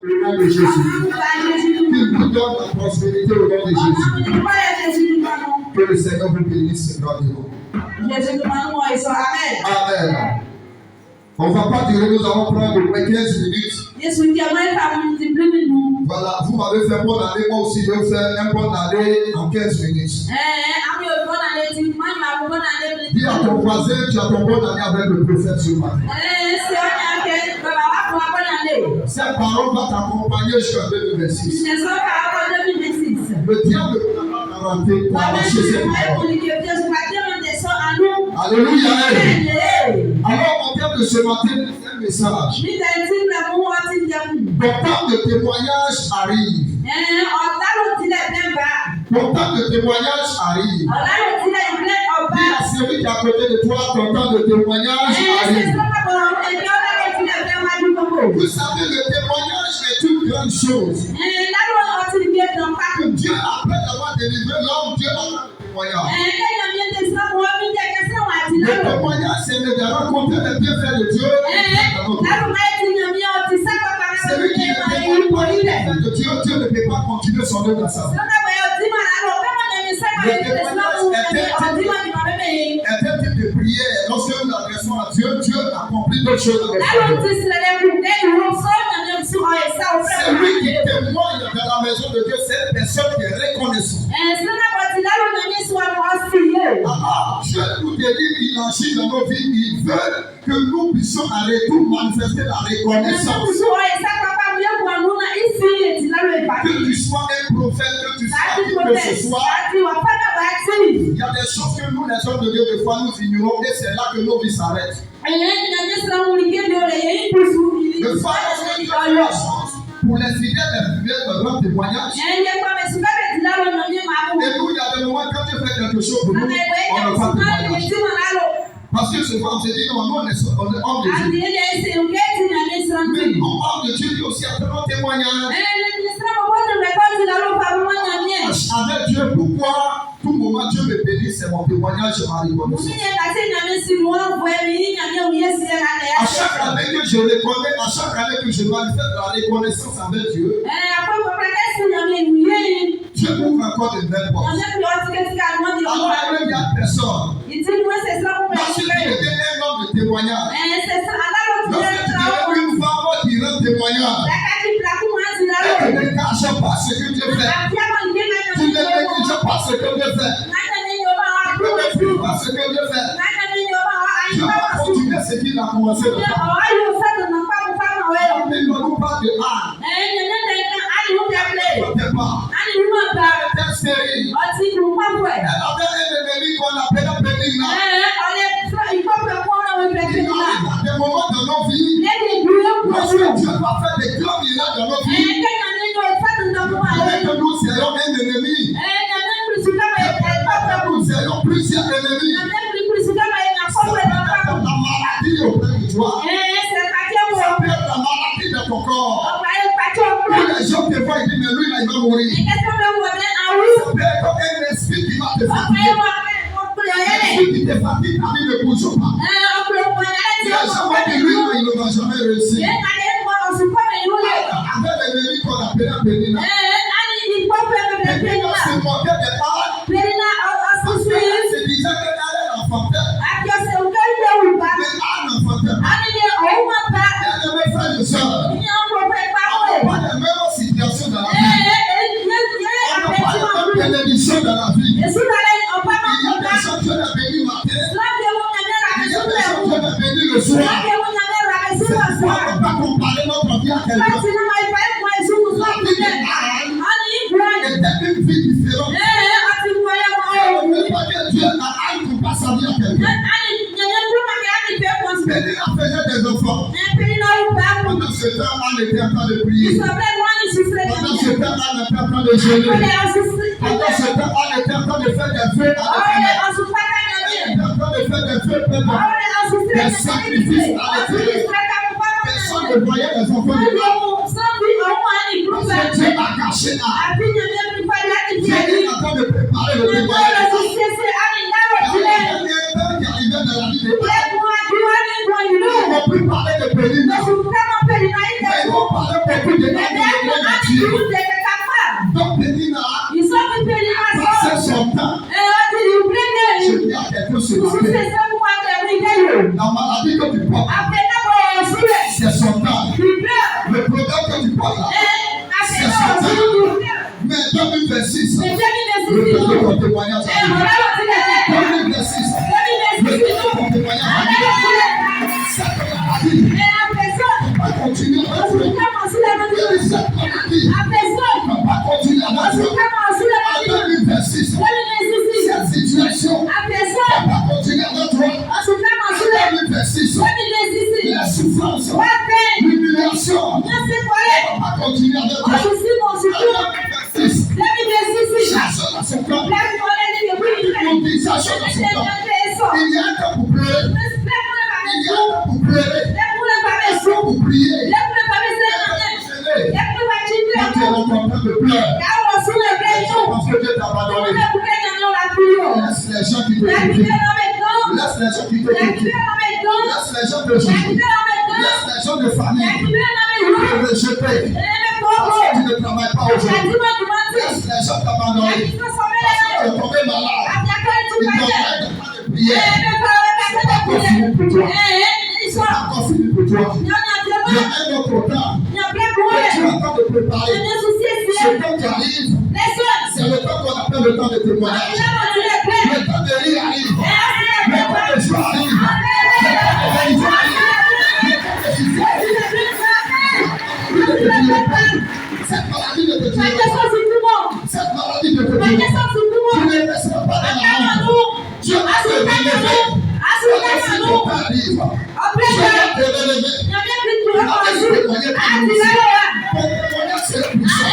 au nom de Jésus. Qu'il vous donne la prospérité au nom de Jésus. Que le Seigneur vous bénisse grandement. Amen. On ne va pas durer, nous allons prendre au moins 15 minutes. Voilà, vous m'avez fait bonne année, moi aussi je vais faire une bonne année en 15 minutes. Dis à ton voisin, tu as ton bonne année avec le prophète ce matin. Cette parole va t'accompagner jusqu'en 2026. Le diable ne va pas rater pour arracher cette parole. Alléluia. Alors, on vient de ce matin un message. Ton temps de témoignage arrive. Ton temps de témoignage arrive. Dis à celui qui est à côté de toi, ton temps de témoignage arrive. Vous savez, le témoignage est une grande chose. Que Dieu, après avoir délivré l'homme, Dieu a fait le témoignage. Le témoignage, c'est de rencontrer les bienfaits de Dieu. Celui qui ne peut pas les bienfaits de Dieu, Dieu ne peut pas continuer son œuvre dans sa vie. Le témoignage est un type de prière. Lorsque nous adressons à Dieu, Dieu accomplit d'autres choses dans notre vie. Celui qui témoigne dans la maison de Dieu, c'est une personne qui est reconnaissante. Dieu nous délivre, il agit dans nos vies, il veut que nous puissions à retour manifester la reconnaissance. Que tu sois un prophète, que tu sois qui que ce soit, il y a des choses que nous, les hommes de Dieu, des fois nous ignorons et c'est là que nos vies s'arrêtent. Le fois lorsque Dieu fait la chance pour les fidèles de grand témoignage. Et nous, il y a des moments quand Dieu fait quelque chose pour nous, on n'a pas de témoignage. Parce que souvent on se dit non, nous on est homme de Dieu. Mais non, homme de Dieu, lui aussi a fait un témoignage. Avec Dieu, pourquoi tout moment Dieu me bénit, c'est mon témoignage, c'est ma reconnaissance. À chaque année que je reconnais, à chaque année que je manifeste la reconnaissance avec Dieu, Dieu m'ouvre encore de belles portes. Alors, il y a personne. Lorsque tu deviens un homme de témoignage, lorsque tu deviens une femme qui rend témoignage, et tu ne caches pas ce que Dieu fait, tu ne négliges pas ce que Dieu fait, tu ne méprises pas ce que Dieu fait, Dieu va continuer ce qu'il a commencé de faire. Il ne nous parle de Anne. Cette série, elle avait un ennemi qu'on appelle Pénina. Des moments dans nos vies, lorsque Dieu va faire des grands miracles dans nos vies, que nous serions un ennemi, que nous serions plusieurs ennemis. Ça peut être la maladie auprès de toi. Ça peut être la maladie de ton corps. Où les gens te voient et disent, mais lui là, il va mourir. Ça peut être un esprit qui va te fatiguer. L'esprit qui te fatigue, ta vie ne bouge pas. Il n'a jamais dit lui, il ne va jamais réussir. Avec l'ennemi qu'on appelle Pénina. Pénina se moquait de Anne. Parce qu'elle se disait qu'elle allait enfanter. Mais Anne enfantait pas. Bien aimés frères et sœurs, on n'a pas les mêmes situations dans la vie. On n'a pas les mêmes bénédictions dans la vie. Il y a des gens qui ont béni le matin. Il y a des gens qui ont béni le soir. C'est pourquoi on ne peut pas comparer notre vie à quelqu'un. La vie d'Anne était une vie différente. On ne peut pas que Dieu a Anne pour pas sa vie à quelqu'un. Pénina faisait des enfants. Pendant ce temps, Anne était en train de prier. Pendant ce temps, Anne était en train de jeûner. Pendant ce temps, Anne était en train de faire des feux à la prière. Elle était en train de faire des feux des sacrifices à la prière. Personne ne voyait les enfants de l'homme. Parce que Dieu a caché Anne. Dieu est en train de préparer le témoignage. Il y a un père qui arrivait dans la vie de Anne. Ils n'ont plus parlé de Pénina. Mais ils vont parler beaucoup de Anne. Dieu. Donc Pénina passait son temps. Je dis à quelqu'un ce matin, la maladie que tu portes, c'est son temps. Le problème que tu portes là, c'est son temps. Mais 2026, le temps de ton témoignage arrive. 2026, le temps de ton témoignage arrive. Cette maladie va continuer à jouer. Cette maladie va continuer à jouer. En 2026, cette situation va continuer à jouer. En 2026, la souffrance, l'humiliation va continuer à jouer. En 2026, chasse dans son corps. Mobilisation dans son corps. Il y a un temps pour pleurer. Il y a un temps pour pleurer. Il y a un temps pour prier. Quand tu es en train de pleurer, parce que Dieu t'a abandonné. Laisse les gens qui te critiquent. Laisse les gens qui te critiquent. Laisse les gens te juger. Laisse les gens de famille te rejeter. Parce que tu ne travailles pas aujourd'hui. Laisse les gens t'abandonner. Parce que tu es tombé malade. Ils t'ont fait de prière. C'est pas encore fini pour toi. C'est pas encore fini pour toi. Il y a un autre temps que tu es en train de préparer. Ce temps qui arrive, c'est le temps qu'on appelle le temps de témoignage. Le temps de rire arrive. Le temps de joie arrive. Le temps de vérité arrive. Le temps de justice arrive. Cette maladie ne te tuera pas. Cette maladie ne te tuera pas. Tu ne resteras pas dans la honte. Dieu va te relever. Si ton père arrive, Dieu va te relever. Tu vas te témoigner pour nous. Ton témoignage c'est puissant.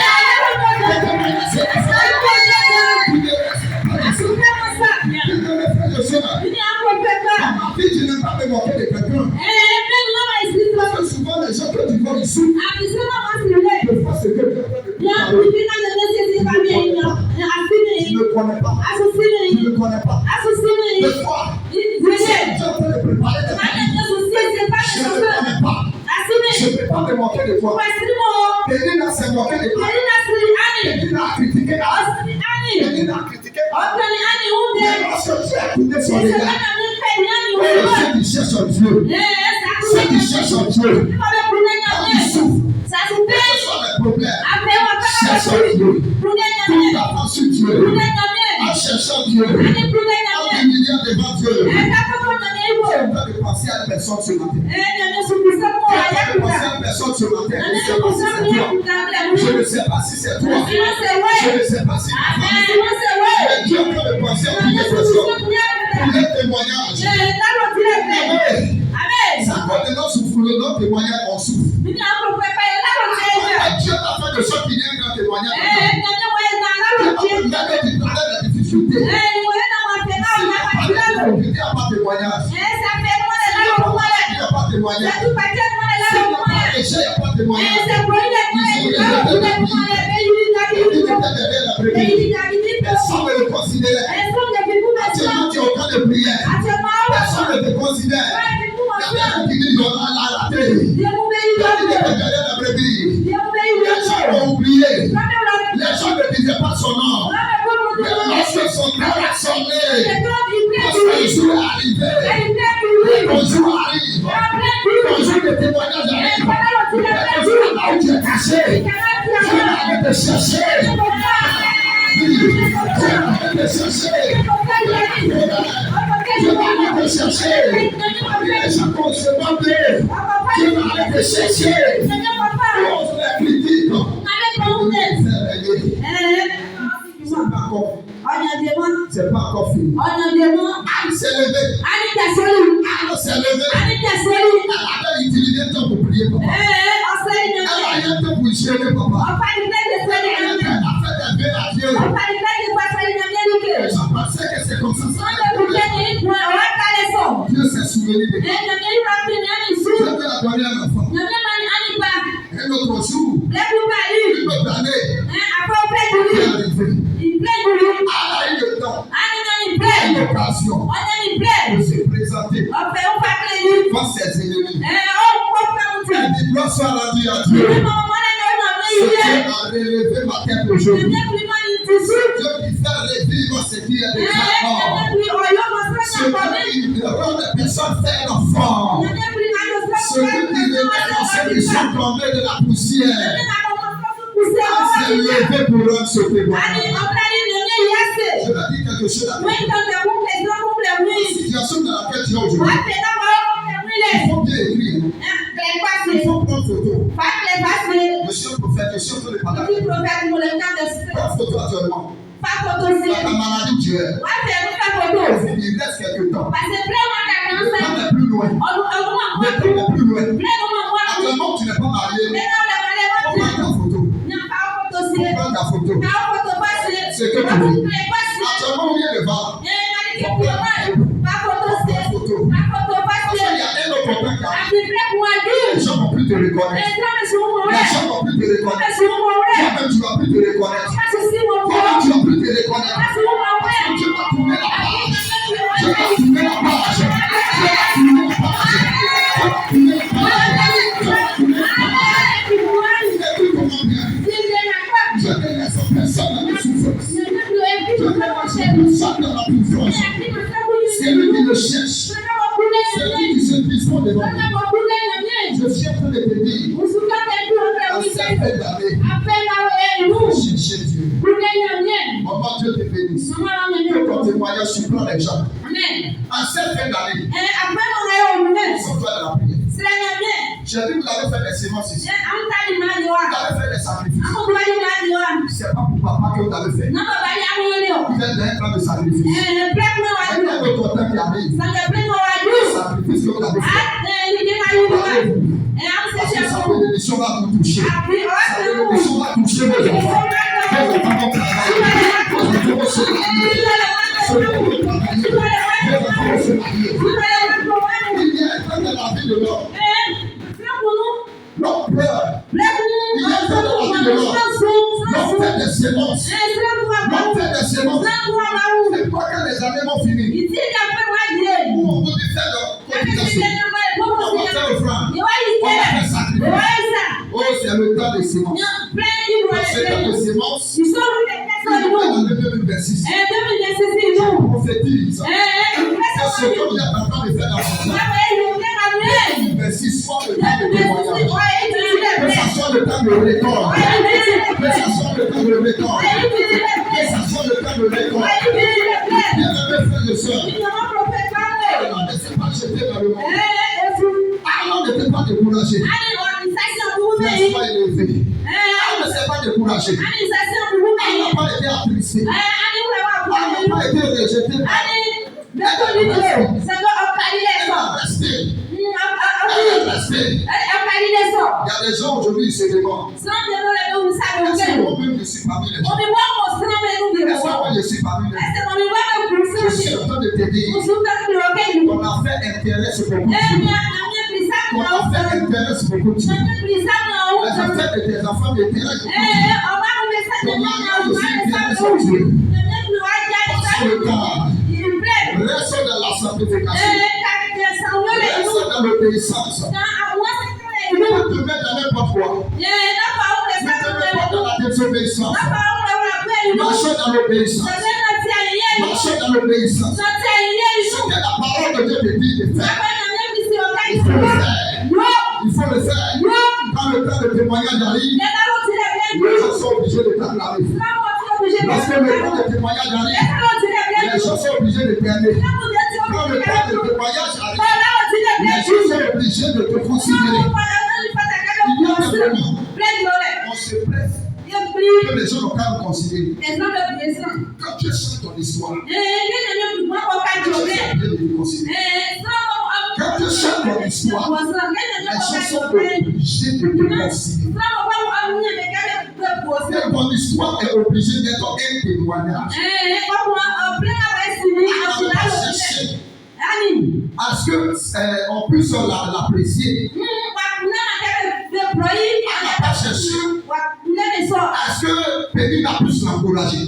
Ton témoignage c'est puissant. Tu ne resteras pas dans ce. Tu ne me fais le chemin. Dans ma vie, tu n'aimes pas me moquer de quelqu'un. Parce que souvent les gens que tu vois ici, de fois ce que Dieu fait de toi. Tu ne connais pas. Tu ne connais pas. De fois, Dieu peut le préparer de ta vie. Je ne connais pas. Je ne peux pas me moquer de toi. Pénina s'est moqué de toi. Pénina a critiqué Anne. Pénina a critiqué Anne. Mais lorsque tu as écouté son regard, ceux qui cherchent en Dieu, ceux qui cherchent en Dieu, quand ils souffrent, quels que soient les problèmes, cherchent en Dieu. Tout attend sur Dieu. En cherchant Dieu, en humiliant devant Dieu. J'ai peur de penser à une personne ce matin. J'ai peur de penser à une personne ce matin. Je ne sais pas si c'est toi. Je ne sais pas si c'est toi. Mais Dieu peut me penser à une personne. Pour les témoignages. C'est à cause de nos souffrances, nos témoignages, on souffre. Dieu a fait de sorte qu'il y ait un grand témoignage. Même que tu parlais de difficultés. Si tu n'as pas de témoignage. Si tu n'as pas de témoignage. Si tu n'as pas péché, il n'y a pas de témoignage. Personne ne le considère. Actuellement, tu es au camp de prière. Personne ne te considère. Il y a des gens qui disent on a raté. Il y a des gens qui la brebis. Les gens ont oublié. Les gens ne disaient pas son nom. Mais lorsque son nom a sonné, lorsque le jour est arrivé, ton jour arrive, ton jour de témoignage arrive, ton jour là où tu es caché, tu vas aller te chercher. Tu vas aller te chercher. Tu vas aller te chercher. Les gens qu'on se demandait, tu vas aller te chercher. On se les critique. C'est pas encore fini. Anne s'est levée. Anne s'est levée. Elle avait utilisé le temps pour prier papa. Elle a eu un temps pour gérer papa. Elle a fait des vœux à Dieu. Je pensais que c'est comme ça. Dieu s'est souvenu de toi. Dieu te l'a donné à l'enfant. Un autre jour, une autre année, il est arrivé. Elle a eu le temps, une occasion de se présenter devant ses ennemis. Elle dit gloire soit rendue à Dieu. Ce Dieu a relevé ma tête aujourd'hui. C'est Dieu qui fait revivre ce qui est déjà mort. Celui qui rend les personnes faire l'enfant. Celui qui remet en solution tombée de la poussière. C'est levé pour rendre ce témoignage. Je vais dire quelque chose à toi. La situation dans laquelle tu es aujourd'hui. Il faut bien écrire. Il faut prendre photo. Monsieur le prophète, je suis en train de parler. Prends photo actuellement. La maladie tu es. Il reste quelque temps. Le temps n'est plus loin. Le temps n'est plus loin. Actuellement, tu n'es pas marié. Prends ta photo. Prends ta photo. C'est que tu veux. Actuellement, où il y a le vent. Les gens vont plus te reconnaître. Les gens vont plus te reconnaître. Toi-même, tu vas plus te reconnaître. Toi-même, tu vas plus te reconnaître. Je vais tourner la page. Je vais tourner la page. Je vais tourner la page. Je vais tourner la page. Je vais tourner la page. Et puis, comment bien? Je délaisse personne dans la souffrance. Je délaisse personne dans la souffrance. C'est lui qui le cherche. C'est lui qui se dispose devant lui. Je suis en train de te dire, à cette fin d'année, chercher Dieu. Maman, Dieu te bénisse. Que ton témoignage surprend les gens. À cette fin d'année, sans toi de la prière. J'ai vu que vous avez fait des sémences ici. Vous avez fait des sacrifices. C'est pas pour papa que vous avez fait. Vous êtes dans un plan de sacrifice. Mais il y a d'autres temps qui arrive. Le sacrifice que vous avez fait. Parce que sa bénédiction va vous toucher. Sa bénédiction va toucher vos enfants. Vos enfants vont travailler. Vos enfants vont se marier. Vos enfants vont travailler. Vos enfants vont se marier. Il y a un temps dans la vie de l'homme. L'homme pleure. Il y a un temps dans la vie de l'homme. L'homme fait des sémences. L'homme fait des sémences. C'est quoi quand les années vont finir? Où on vous dit faire leur cotisation. On va faire offrande. On va faire sacrifice. Oh, c'est le temps des sémences. C'est le temps des sémences. En 2026. Je prophétise. C'est ce que vous êtes en train de faire dans ce temps. 2026 soit le temps de témoignage. Que ça soit le temps de récolte. Que ça soit le temps de récolte. Que ça soit le temps de récolte. Bien-aimés frères et sœurs. Allah ne s'est pas jeté dans le monde. Allah ne t'est pas découragé. Sois élevé. Allah ne s'est pas découragé. Allah n'a pas été attristé. Allah n'a pas été rejeté. Elle est restée. Il y a des gens aujourd'hui qui se demandent. Est-ce que moi-même je suis parmi les gens? Est-ce que moi je suis parmi les gens? Je suis en train de te dire. Ton affaire intéresse beaucoup. Ton affaire intéresse beaucoup. Les affaires de tes enfants m'intéressent beaucoup. Ton mariage aussi intéresse beaucoup. Parce que le temps reste dans la sanctification. Reste dans l'obéissance. Tu peux te mettre dans n'importe quoi. Ne te mets pas dans la désobéissance. Marchez dans l'obéissance. Marchez dans l'obéissance. Ce que la parole de Dieu te dit de faire, il faut le faire. Il faut le faire. Quand le temps de témoignage arrive, les gens sont obligés de t'acclamer. Lorsque le temps de témoignage arrive, les gens sont obligés de t'aimer. Quand le temps de témoignage arrive, les gens sont obligés de te considérer. Il y a des moments, on se presse que les gens n'ont qu'à nous considérer. Quand tu chantes ton histoire, les gens sont obligés de te considérer. Quand tu chantes ton histoire, les gens sont obligés de te considérer. Et ton histoire est obligée d'être un témoignage. On va chercher à ce qu'on puisse l'apprécier. On n'a pas cherché à ce que Pénina puisse l'encourager.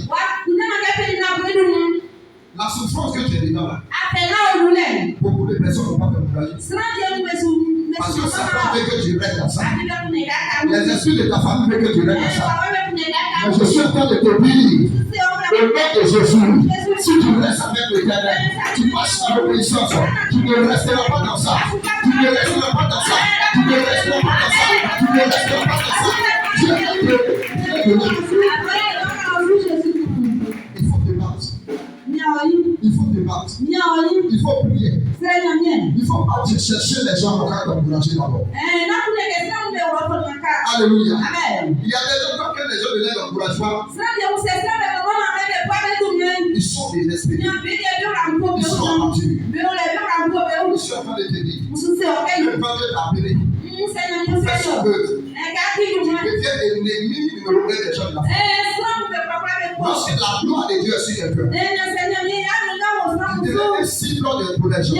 La souffrance que tu es dedans là, beaucoup de personnes n'ont pas t'encourager. Parce que Satan veut que tu restes dans ça. Les esprits de ta famille veulent que tu restes dans ça. je suis en train de te dire, au nom de Jésus, si tu restes avec l'Éternel, tu marches dans l'obéissance, tu ne resteras pas dans ça. Tu ne resteras pas dans ça. Tu ne resteras pas dans ça. Tu ne resteras pas dans ça. Il faut te battre. Il faut te battre. Il faut prier. Il faut pas chercher les gens pour t'encourager d'abord. Alléluia. Il y a des gens que les gens ne les encouragent pas. Ils sont désespérés. Ils sont abattus. Je suis en train de te dire. Je ne vais pas t'appeler. Fais son œuvre. Tu deviens ennemi numéro 1 des gens de la famille. Lorsque la gloire de Dieu est sur quelqu'un, tu deviens un cible de pour les gens.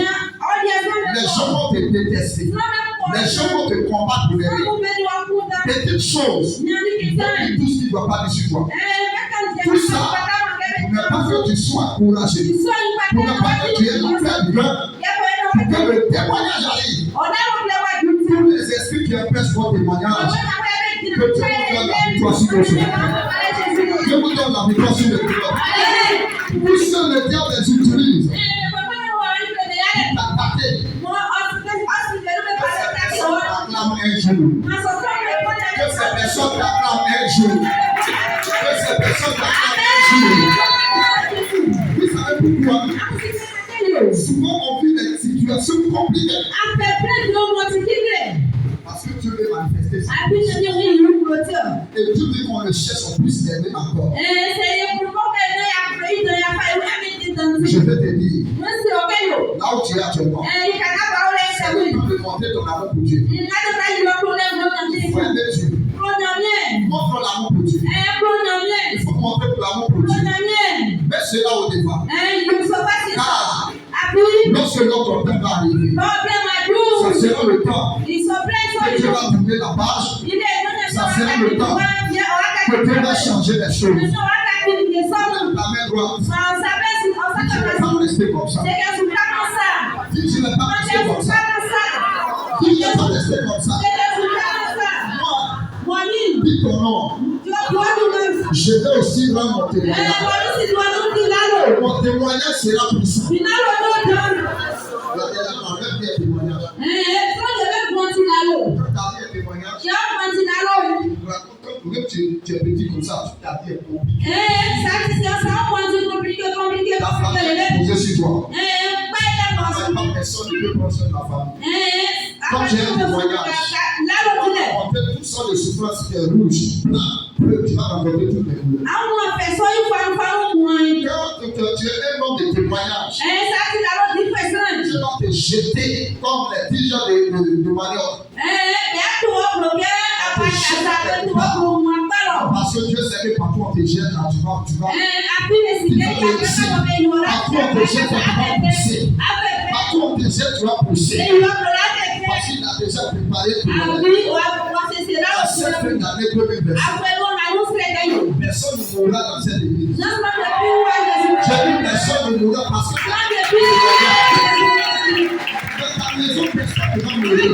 Les gens vont te détester. Les gens vont te combattre pour les petites choses. Tout ce qui ne doit pas sur toi. Tout ça, pour ne pas que tu sois encouragé. Pour ne pas que tu aies la paix du cœur. Pour que le témoignage arrive. Tous les esprits qui empêchent votre témoignage, que Dieu vous donne la victoire sur le chemin. Dieu vous donne la victoire sur le chemin. Pour ceux le diable les utilise, t'attaquer. Acclame un jour. Que ces personnes t'acclament un jour. Que ces personnes t'acclament un jour. Vous savez pourquoi? Souvent on vit des situations compliquées. Parce que Dieu veut manifester ça. Et Dieu veut qu'on le cherche, on puisse l'aimer encore. Je vais te dire, là où tu es actuellement, c'est le temps de montrer ton amour pour Dieu. Il faut aimer Dieu. Montre l'amour pour Dieu. Il faut montrer l'amour pour Dieu. Mais c'est là au départ. Car lorsque notre temps va arriver, ça sera le temps que Dieu va tourner la page. Ça sera le temps que Dieu va changer les choses. La main droite. Je ne vais pas rester comme ça. Je ne vais pas rester comme ça. Je ne vais pas rester comme ça. Moi, dis ton nom. Je vais aussi rendre mon témoignage. Mon témoignage sera puissant. La dernière fois, même des témoignages. Même tu es petit comme ça, ta vie est compliquée. Ta famille est posée sur toi. Personne ne peut prendre soin de la famille. Quand j'ai un témoignage, on fait toutes sortes de souffrances qui est rouge, blanc, bleu, tu vas rencontrer toutes les couleurs. Quand tu es un homme de témoignage, tu vas te jeter comme les 10 gens de manioc. Parce que Dieu sait que partout on te jette, là, tu vas réussir. Partout on te jette, tu vas pousser. Partout on te jette, tu vas pousser. Parce qu'il a déjà préparé pour la seule fin d'année 2020. Personne ne mourra dans cette église. J'ai dit personne ne mourra parce que dans ta maison, personne ne va mourir.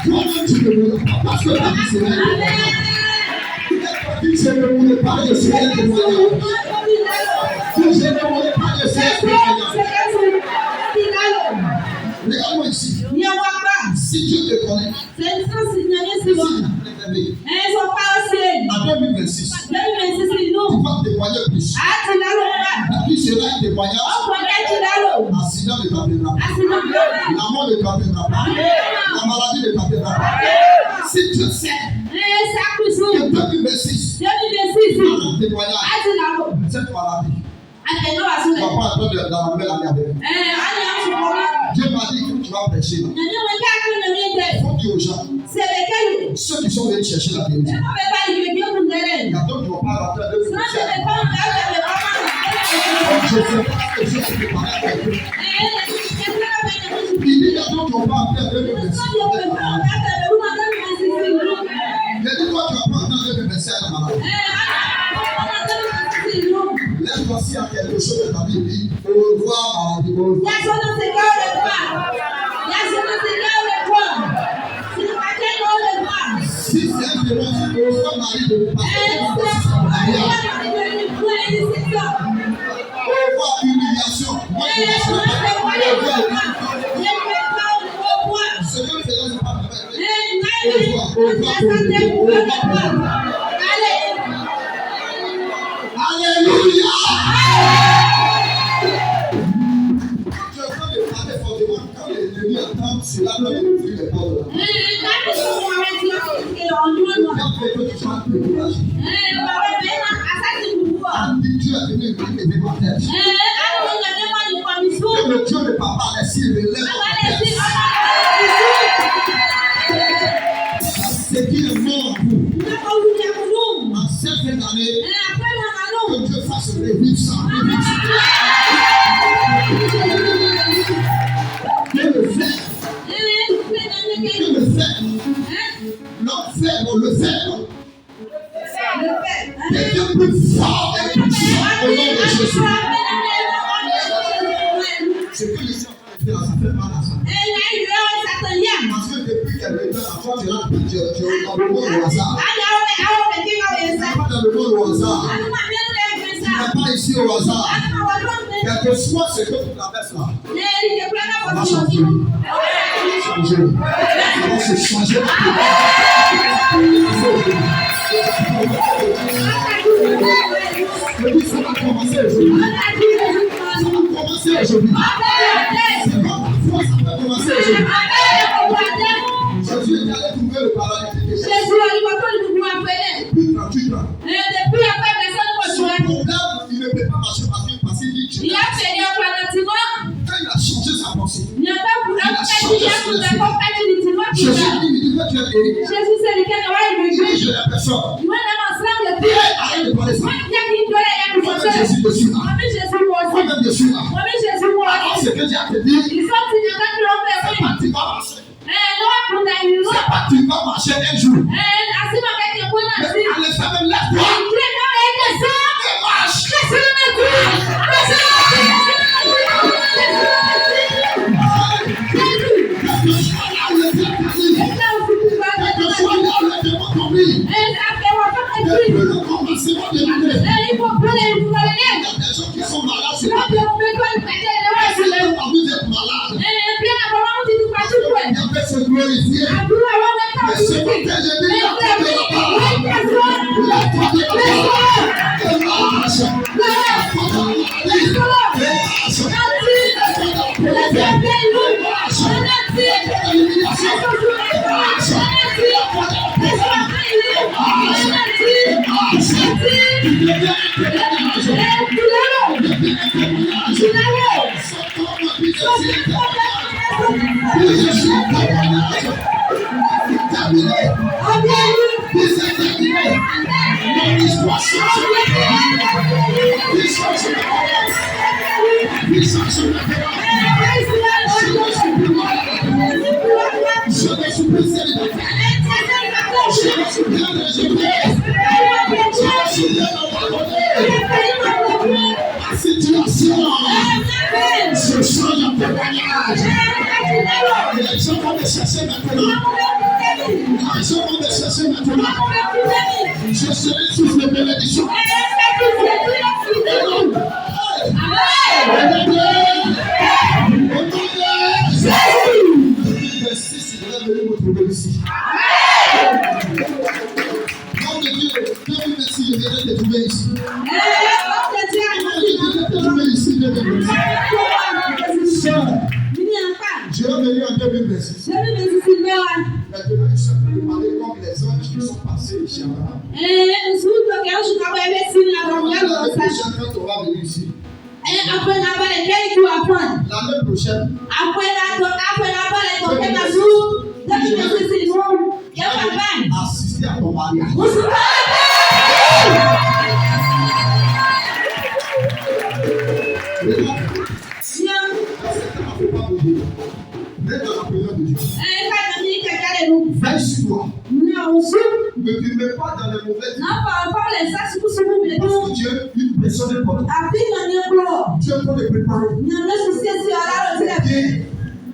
Toi-même, tu ne mourras pas parce que ta vie sera témoignage. Si je ne mourrai pas, je serai témoignage. Si je ne mourrai pas, je serai témoignage. Regarde-moi ici. Si Dieu te connaît, en 2026, tu vas témoigner plus. Puis sera un témoignage. Accident ne t'appellera pas. La mort ne t'appellera pas. La maladie ne t'appellera pas. Si tu sais que 2026, tu vas un témoignage. Cette maladie. Tu ne vas pas attendre dans la nouvelle année avec. Dieu m'a dit que tu vas prêcher là. Il faut dire aux gens, ceux qui sont venus chercher la vérité. Il y a d'autres qui ne vont pas rentrer de vous. Je ne sais pas ce que Dieu a préparé avec eux. Il dit qu'il y a d'autres qui ne vont pas rentrer de vous. Il dit toi tu ne vas pas rentrer de vous à la maladie. Laisse-toi si à quelque chose de ta vie, dit au revoir maladie, au revoir. Si c'est un témoignage, au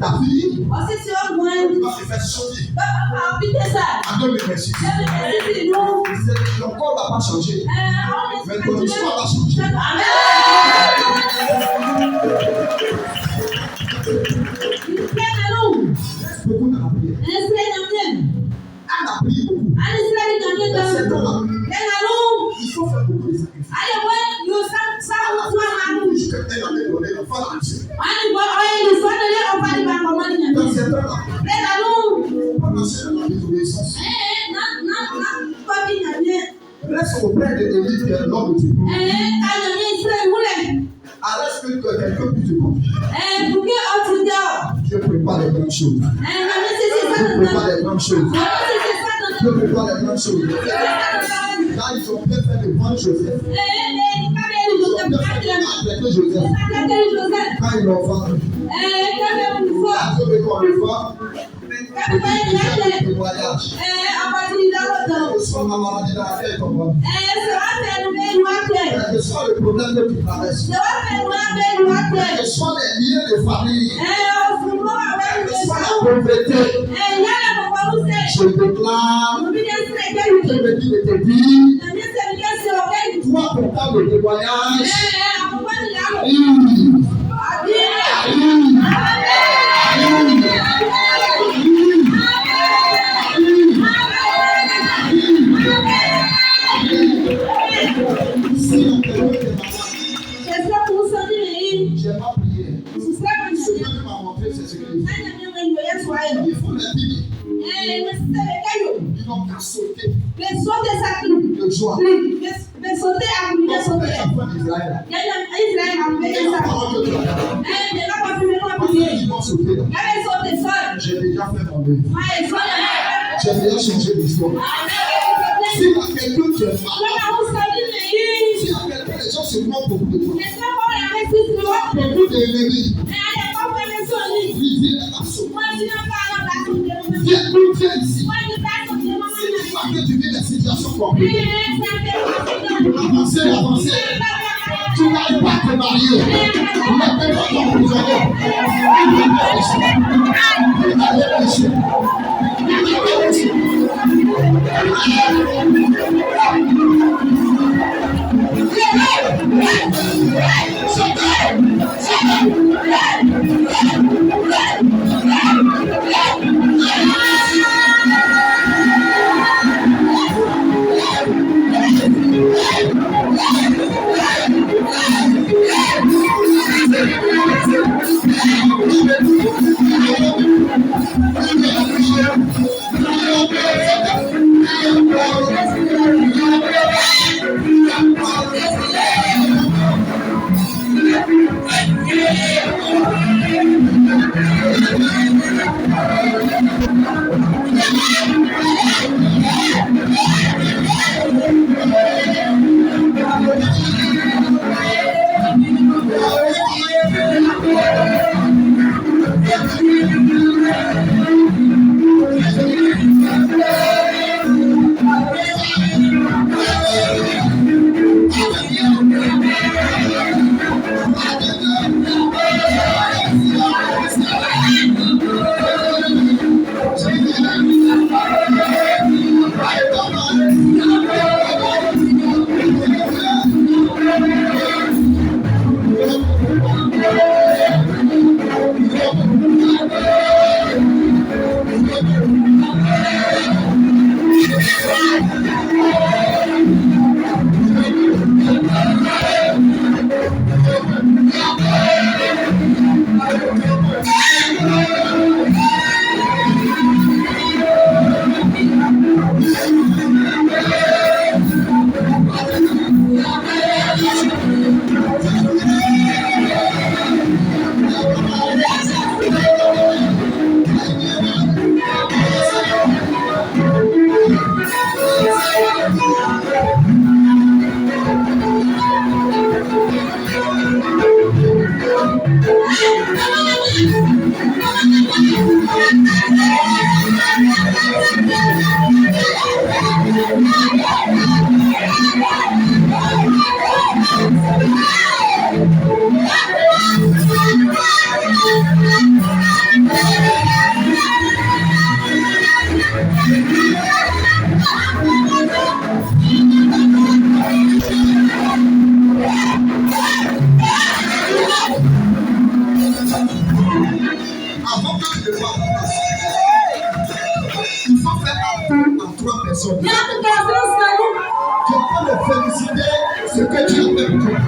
Ta fille va se faire sauter à 2026. Ton corps ne va pas changer, mais ton histoire va changer. Beaucoup dans la prière. Elle a prié beaucoup. Il faut faire beaucoup de sacrifices. Elle avait donné l'enfant à Dieu. Dans cette heure-là, pendant cette désobéissance, reste auprès de Élie qui est l'homme de Dieu. Alors que quelqu'un puisse te confier. Dieu prépare les grandes choses. Dieu prépare les grandes choses. Dieu prépare les grandes choses. Là, ils ont bien fait de prendre Joseph. Ils ont bien fait de Joseph. Quand ils l'ont vendu. Dieu veut qu'on le voit. Le témoignage. Que soit ma maladie dans la tête, ton bon. Que soit le problème que tu traverses. Que soit les liens de famille. Que soit la pauvreté. Je déclare. Je me dis de te dire. Toi, portant le témoignage. J'ai pas prié. Ce que Dieu m'a montré, c'est ce que il faut les dire. Ils n'ont qu'à sauter. De joie. J'ai déjà fait mon deuil. J'ai déjà changé d'histoire. S'il y a quelqu'un qui est malade, s'il y a quelqu'un, les gens se moquent beaucoup de toi. Beaucoup d'ennemis. Viens ici. C'est pas que tu vis des situations compliquées. Avancez. Tu n'arrives pas à te marier. Tu n'as pas ton prisonnier. Il faut faire appel à 3 personnes. Je peux le féliciter ce que tu as fait pour toi.